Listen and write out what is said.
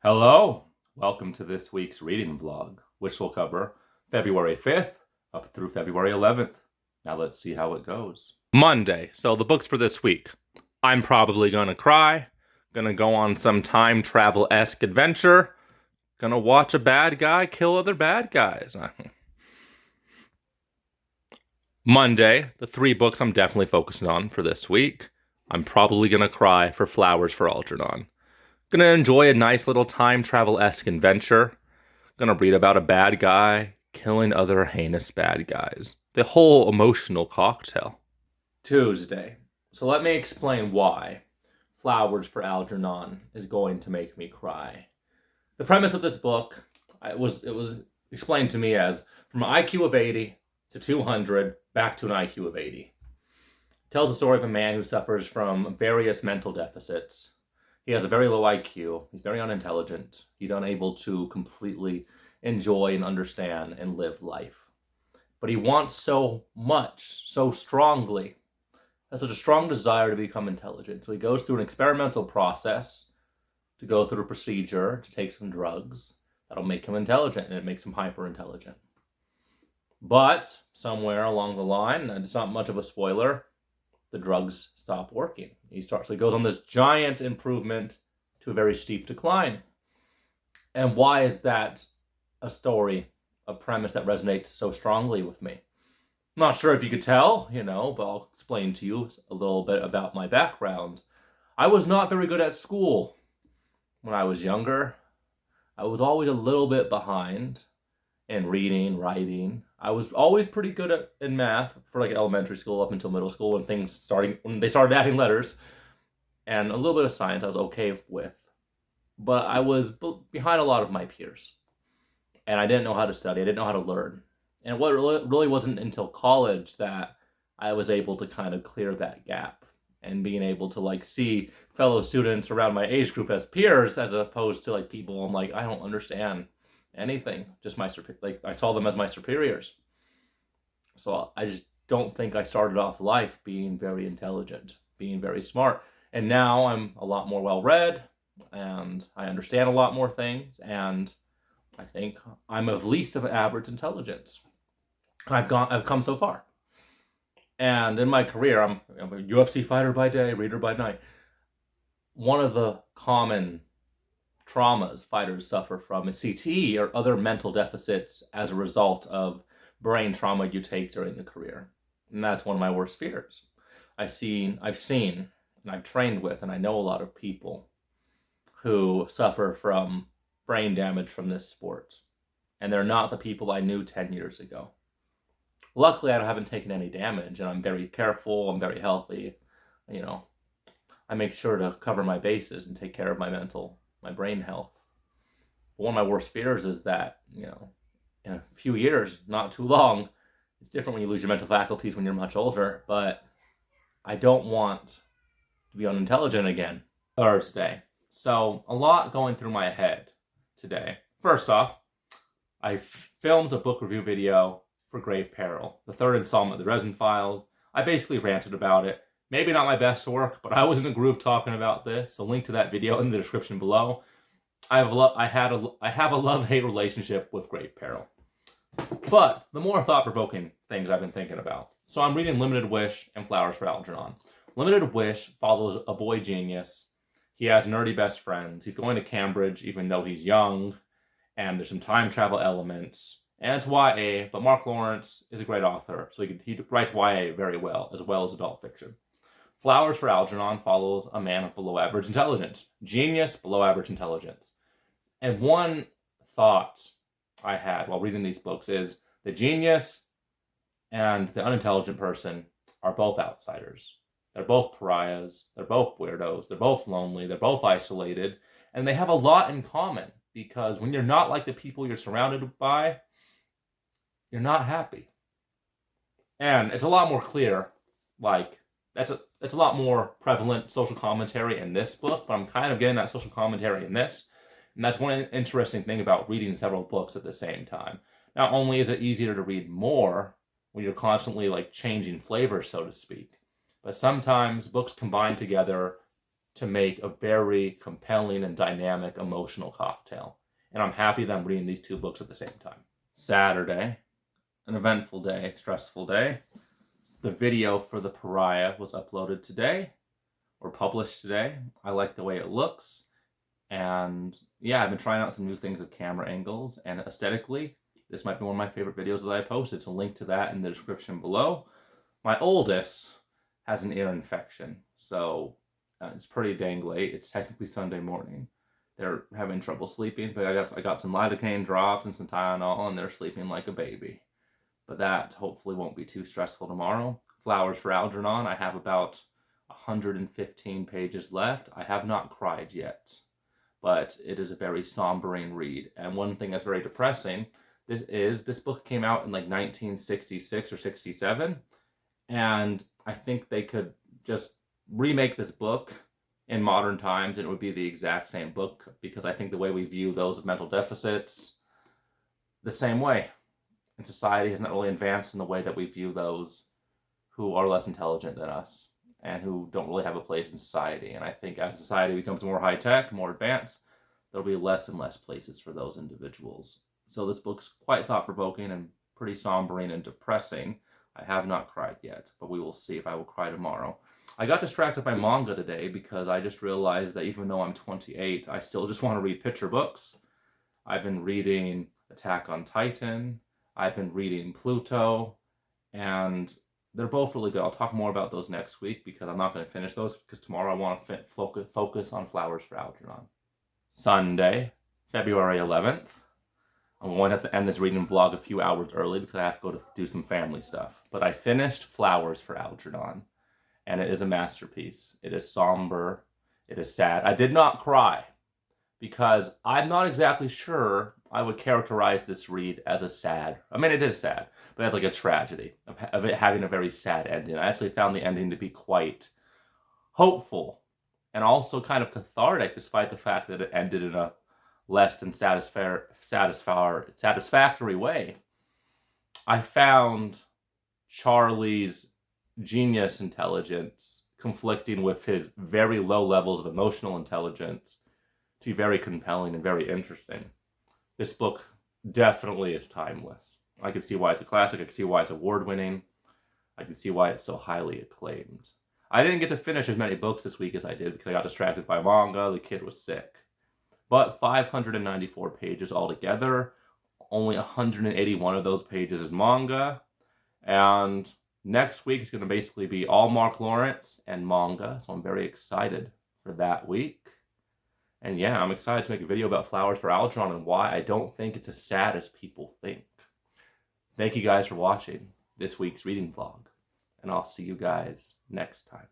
Hello! Welcome to this week's reading vlog, which will cover February 5th up through February 11th. Now let's see how it goes. Monday. So the books for this week. I'm probably gonna cry, gonna go on some time travel-esque adventure, gonna watch a bad guy kill other bad guys. Monday, the three books I'm definitely focusing on for this week. I'm probably gonna cry for Flowers for Algernon. Gonna enjoy a nice little time travel-esque adventure. Gonna read about a bad guy killing other heinous bad guys. The whole emotional cocktail. Tuesday. So let me explain why Flowers for Algernon is going to make me cry. The premise of this book, it was explained to me as from an IQ of 80 to 200 back to an IQ of 80. It tells the story of a man who suffers from various mental deficits. He has a very low IQ. He's very unintelligent. He's unable to completely enjoy and understand and live life. But he wants so much, so strongly, has such a strong desire to become intelligent. So he goes through an experimental process to go through a procedure to take some drugs that'll make him intelligent, and it makes him hyper intelligent. But somewhere along the line, and it's not much of a spoiler, the drugs stop working. So he goes on this giant improvement to a very steep decline. And why is that a story, a premise that resonates so strongly with me? I'm not sure if you could tell, but I'll explain to you a little bit about my background. I was not very good at school when I was younger. I was always a little bit behind in reading, writing. I was always pretty good in math for elementary school up until middle school when they started adding letters, and a little bit of science I was okay with. But I was behind a lot of my peers, and I didn't know how to study. I didn't know how to learn. And what really wasn't until college that I was able to kind of clear that gap and being able to see fellow students around my age group as peers as opposed to people I'm I don't understand anything. Just I saw them as my superiors. So I just don't think I started off life being very intelligent, being very smart. And now I'm a lot more well-read, and I understand a lot more things, and I think I'm of least of average intelligence. I've come so far. And in my career, I'm a UFC fighter by day, reader by night. One of the common traumas fighters suffer from is CTE or other mental deficits as a result of brain trauma you take during the career. And that's one of my worst fears. I've seen, and I've trained with, and I know a lot of people who suffer from brain damage from this sport. And they're not the people I knew 10 years ago. Luckily, I haven't taken any damage, and I'm very careful, I'm very healthy. I make sure to cover my bases and take care of my brain health. But one of my worst fears is that, in a few years, not too long, it's different when you lose your mental faculties when you're much older, but I don't want to be unintelligent again. Thursday. So, a lot going through my head today. First off, I filmed a book review video for Grave Peril, the third installment of the Resin Files. I basically ranted about it. Maybe not my best work, but I was in the groove talking about this, so link to that video in the description below. I have a love-hate relationship with Grave Peril. But the more thought-provoking things I've been thinking about. So I'm reading Limited Wish and Flowers for Algernon. Limited Wish follows a boy genius. He has nerdy best friends. He's going to Cambridge even though he's young, and there's some time travel elements. And it's YA, but Mark Lawrence is a great author, so he writes YA very well as adult fiction. Flowers for Algernon follows a man of below average intelligence. Genius, below average intelligence. And one thought I had while reading these books is the genius and the unintelligent person are both outsiders. They're both pariahs. They're both weirdos. They're both lonely. They're both isolated. And they have a lot in common, because when you're not like the people you're surrounded by, you're not happy. And it's a lot more clear, it's a lot more prevalent social commentary in this book, but I'm kind of getting that social commentary in this. And that's one interesting thing about reading several books at the same time. Not only is it easier to read more when you're constantly changing flavors, so to speak, but sometimes books combine together to make a very compelling and dynamic emotional cocktail. And I'm happy that I'm reading these two books at the same time. Saturday, an eventful day, stressful day. The video for The Pariah was uploaded today, or published today. I like the way it looks. And yeah, I've been trying out some new things with camera angles, and aesthetically, this might be one of my favorite videos that I posted. So link to that in the description below. My oldest has an ear infection, so it's pretty dang late. It's technically Sunday morning. They're having trouble sleeping, but I got some lidocaine drops and some Tylenol, and they're sleeping like a baby. But that hopefully won't be too stressful tomorrow. Flowers for Algernon. I have about 115 pages left. I have not cried yet, but it is a very sombering read. And one thing that's very depressing, this book came out in like 1966 or 67, and I think they could just remake this book in modern times and it would be the exact same book, because I think the way we view those with mental deficits the same way. And society has not really advanced in the way that we view those who are less intelligent than us and who don't really have a place in society. And I think as society becomes more high-tech, more advanced, there'll be less and less places for those individuals. So this book's quite thought-provoking and pretty sombering and depressing. I have not cried yet, but we will see if I will cry tomorrow. I got distracted by manga today because I just realized that even though I'm 28, I still just want to read picture books. I've been reading Attack on Titan. I've been reading Pluto, and they're both really good. I'll talk more about those next week because I'm not going to finish those because tomorrow I want to focus on Flowers for Algernon. Sunday, February 11th. I'm going to have to end this reading vlog a few hours early because I have to go to do some family stuff. But I finished Flowers for Algernon, and it is a masterpiece. It is somber. It is sad. I did not cry because I'm not exactly sure I would characterize this read as a sad. I mean, it is sad, but it's like a tragedy of it having a very sad ending. I actually found the ending to be quite hopeful and also kind of cathartic, despite the fact that it ended in a less than satisfactory way. I found Charlie's genius intelligence conflicting with his very low levels of emotional intelligence to be very compelling and very interesting. This book definitely is timeless. I can see why it's a classic. I can see why it's award-winning. I can see why it's so highly acclaimed. I didn't get to finish as many books this week as I did because I got distracted by manga. The kid was sick. But 594 pages altogether. Only 181 of those pages is manga. And next week is going to basically be all Mark Lawrence and manga. So I'm very excited for that week. And yeah, I'm excited to make a video about Flowers for Algernon and why I don't think it's as sad as people think. Thank you guys for watching this week's reading vlog. And I'll see you guys next time.